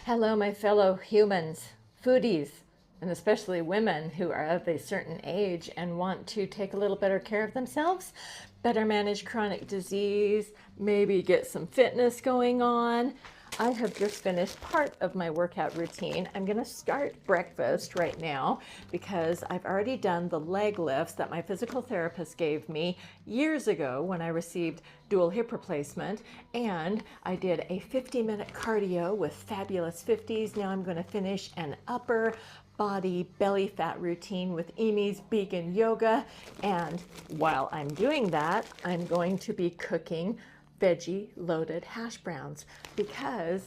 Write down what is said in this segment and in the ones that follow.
Hello, my fellow humans, foodies, and especially women who are of a certain age and want to take a little better care of themselves, better manage chronic disease, maybe get some fitness going on. I have just finished part of my workout routine. I'm going to start breakfast right now because I've already done the leg lifts that my physical therapist gave me years ago when I received dual hip replacement, and I did a 50-minute cardio with Fabulous 50s. Now I'm going to finish an upper body belly fat routine with Amy's vegan yoga, and while I'm doing that, I'm going to be cooking veggie loaded hash browns, because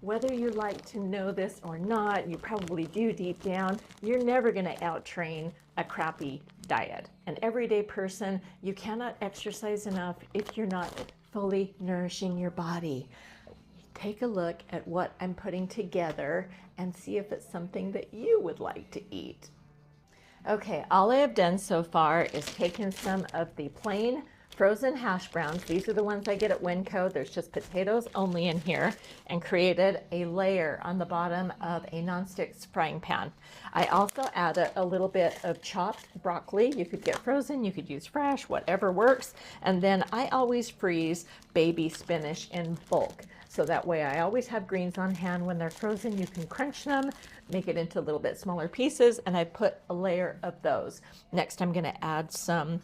whether you like to know this or not, you probably do deep down, you're never going to out-train a crappy diet. An everyday person, you cannot exercise enough if you're not fully nourishing your body. Take a look at what I'm putting together and see if it's something that you would like to eat. Okay, all I have done so far is taken some of the plain frozen hash browns. These are the ones I get at Winco. There's just potatoes only in here, and created a layer on the bottom of a nonstick frying pan. I also added a little bit of chopped broccoli. You could get frozen, you could use fresh, whatever works. And then I always freeze baby spinach in bulk. So that way I always have greens on hand. When they're frozen, you can crunch them, make it into a little bit smaller pieces, and I put a layer of those. Next, I'm going to add some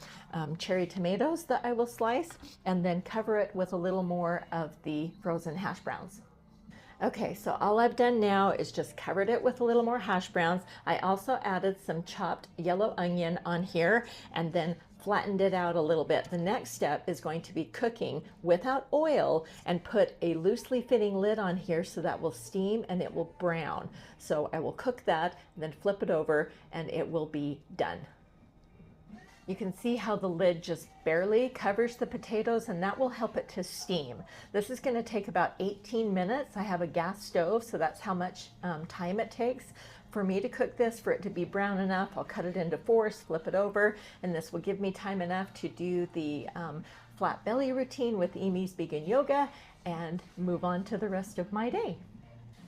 cherry tomatoes that I will slice, and then cover it with a little more of the frozen hash browns. Okay, so all I've done now is just covered it with a little more hash browns. I also added some chopped yellow onion on here and then flattened it out a little bit. The next step is going to be cooking without oil, and put a loosely fitting lid on here so that will steam and it will brown. So I will cook that, then flip it over, and it will be done. You can see how the lid just barely covers the potatoes, and that will help it to steam. This is going to take about 18 minutes. I have a gas stove, so that's how much time it takes for me to cook this. For it to be brown enough, I'll cut it into fours, flip it over, and this will give me time enough to do the flat belly routine with Amy's vegan yoga and move on to the rest of my day.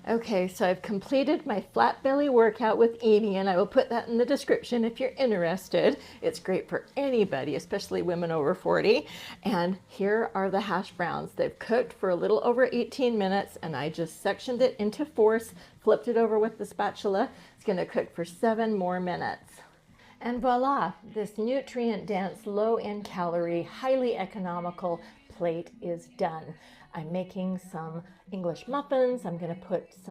Okay, so I've completed my flat belly workout with Amy, and I will put that in the description if you're interested. It's great for anybody, especially women over 40. And here are the hash browns. They've cooked for a little over 18 minutes, and I just sectioned it into fourths, flipped it over with the spatula. It's going to cook for 7 more minutes. And voila, this nutrient-dense, low in calorie, highly economical plate is done. I'm making some English muffins. I'm going to put some